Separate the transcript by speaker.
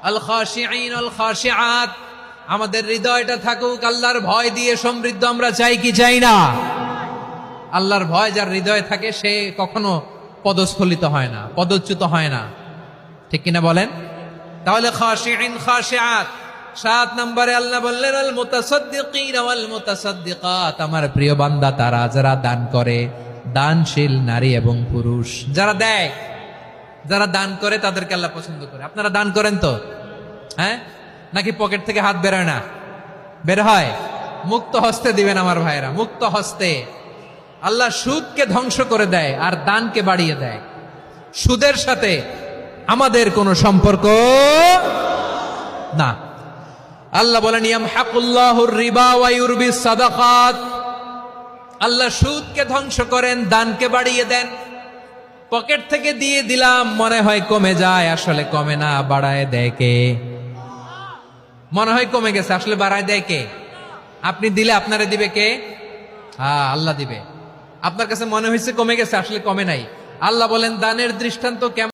Speaker 1: আল খাশিঈন আল খাশিআত, আমাদের হৃদয়টা থাকুক আল্লাহর ভয় দিয়ে সমৃদ্ধ। আমরা চাই কি চাই না? আল্লাহর ভয় যার হৃদয়ে থাকে সে কখনো পদস্খলিত হয় না, পদচ্যুত হয় না, ঠিক কিনা বলেন? তাহলে খাশিঈন খাশিআত। 7 নম্বরে আল্লাহ বললেন আল মুতাসাদ্দিকিন ওয়াল মুতাসাদ্দিকাত, আমার প্রিয় বান্দা তারা যারা দান করে, দানশীল নারী এবং পুরুষ যারা দেয়, যারা দান করে তাদেরকে আল্লাহ পছন্দ করে। আপনারা দান করেন তো? হ্যাঁ, নাকি পকেট থেকে হাত বেরোয় না? বের হয়। মুক্ত হস্তে দিবেন আমার ভাইরা, মুক্ত হস্তে। আল্লাহ সুদকে ধ্বংস করে দেয় আর দানকে বাড়িয়ে দেয়। সুদের সাথে আমাদের কোনো সম্পর্ক না। আল্লাহ বলেন ইয়ামহাকুল্লাহুর রিবা ওয়া ইউরবিস সাদাকাত, আল্লাহ সুদকে ধ্বংস করেন, দানকে বাড়িয়ে দেন। পকেট থেকে দিয়ে দিলাম, মনে হয় কমে যায়, আসলে কমে না, বাড়ায় দেয় কে? মনে হয় কমে গেছে, আসলে বাড়ায় দেয় কে? আপনি দিলে আপনারে দিবে কে? হ্যাঁ, আল্লাহ দিবে। আপনার কাছে মনে হয়েছে কমে গেছে, আসলে কমে নাই। আল্লাহ বলেন দানের দৃষ্টান্ত কেমন?